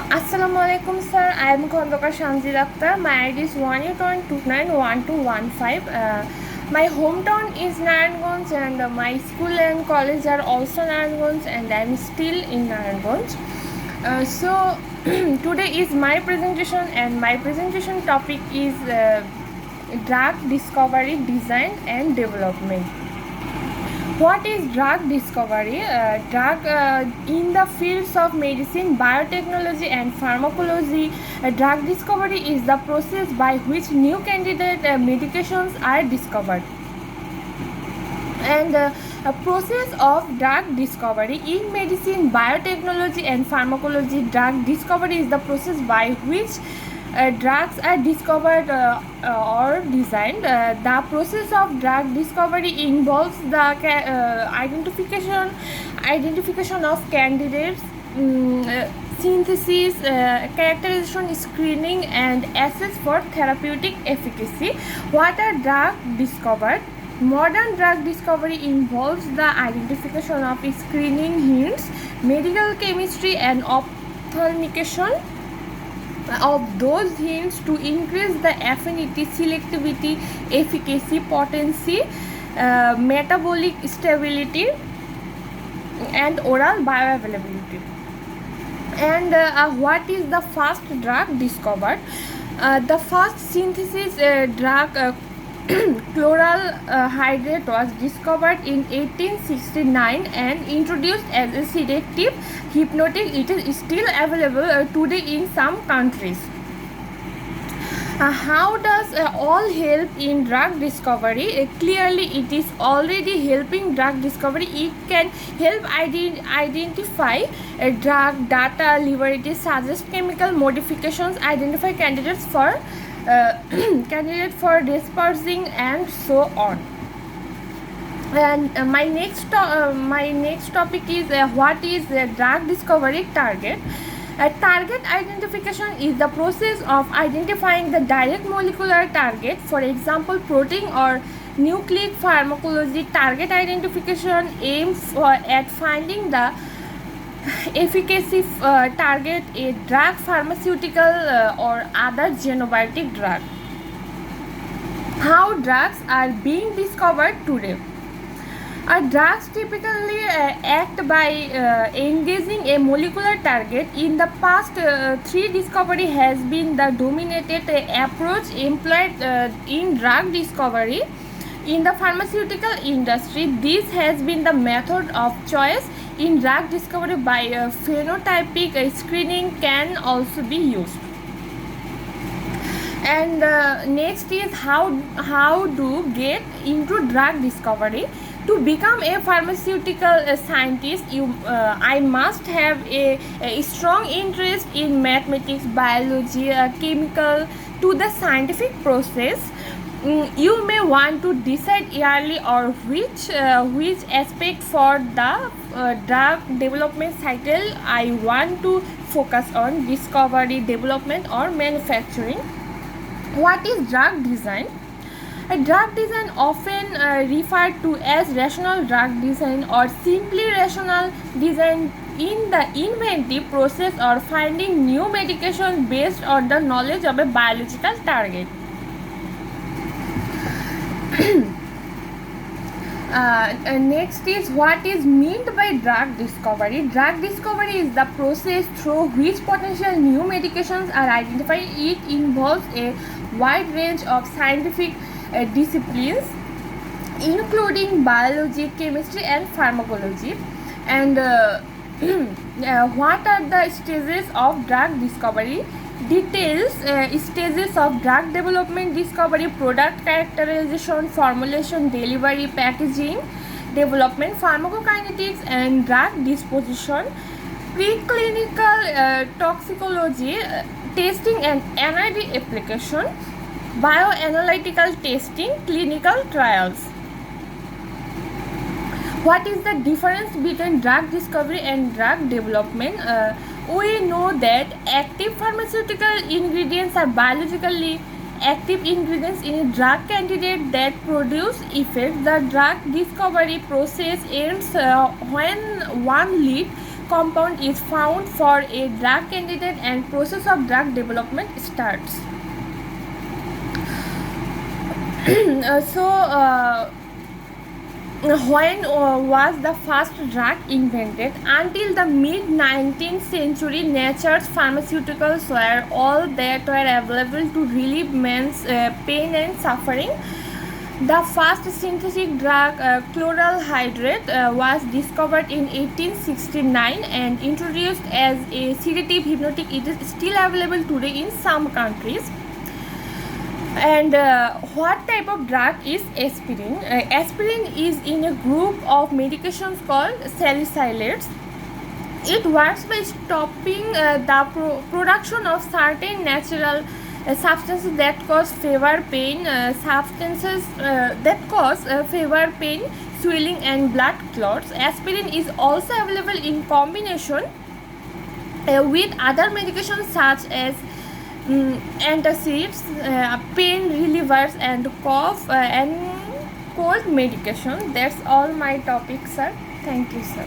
Assalamualaikum sir, I am Khondokar Shamjid Akhtar. My ID is 182291215. My hometown is Narayanganj and my school and college are also Narayanganj and I am still in Narayanganj. So today is my presentation and my presentation topic is drug discovery, design and development. What is drug discovery? Drug in the fields of medicine, biotechnology and pharmacology, drug discovery is the process by which new candidate medications are discovered. And a process of drug discovery in medicine, biotechnology and pharmacology, drug discovery is the process by which drugs are discovered or designed. The process of drug discovery involves the identification of candidates, synthesis, characterization, screening, and assess for therapeutic efficacy. What are drugs discovered? Modern drug discovery involves the identification of screening hints, medical chemistry, and ophthalmication of those hints to increase the affinity, selectivity, efficacy, potency, metabolic stability, and oral bioavailability. And what is the first drug discovered? The first synthesis drug chloral hydrate was discovered in 1869 and introduced as a sedative hypnotic. It is still available today in some countries. How does all help in drug discovery? Clearly, it is already helping drug discovery. It can help identify drug data, liberty, suggest chemical modifications, identify candidates for dispersing, and so on. And my next topic is what is drug discovery target. Target identification is the process of identifying the direct molecular target, for example protein or nucleic pharmacology. Target identification aims at finding the efficacy target a drug, pharmaceutical or other xenobiotic drug. How drugs are being discovered today? Drugs typically act by engaging a molecular target. In the past, three discovery has been the dominated approach employed in drug discovery. In the pharmaceutical industry, this has been the method of choice. In drug discovery by phenotypic screening can also be used. And next is how to get into drug discovery. To become a pharmaceutical scientist, I must have a strong interest in mathematics, biology, chemical to the scientific process. You may want to decide early or which aspect for the drug development cycle I want to focus on: discovery, development, or manufacturing. What is drug design? A drug design, often referred to as rational drug design or simply rational design, in the inventive process or finding new medication based on the knowledge of a biological target. Next is what is meant by drug discovery. Drug discovery is the process through which potential new medications are identified. It involves a wide range of scientific disciplines including biology, chemistry and pharmacology. And what are the stages of drug discovery? Details stages of drug development: discovery, product characterization, formulation, delivery, packaging, development, pharmacokinetics and drug disposition, preclinical toxicology, testing and NID application, bioanalytical testing, clinical trials. What is the difference between drug discovery and drug development? We know that active pharmaceutical ingredients are biologically active ingredients in a drug candidate that produce effect. The drug discovery process ends when one lead compound is found for a drug candidate and process of drug development starts. When was the first drug invented? Until the mid-19th century, nature's pharmaceuticals were all that were available to relieve man's pain and suffering. The first synthetic drug, chloral hydrate, was discovered in 1869 and introduced as a sedative hypnotic. It is still available today in some countries. And what type of drug is aspirin? Aspirin is in a group of medications called salicylates. It works by stopping the production of certain natural substances that cause fever, pain, swelling, and blood clots. Aspirin is also available in combination with other medications such as antacids, pain relievers, and cough and cold medication. That's all my topic, sir. Thank you, sir.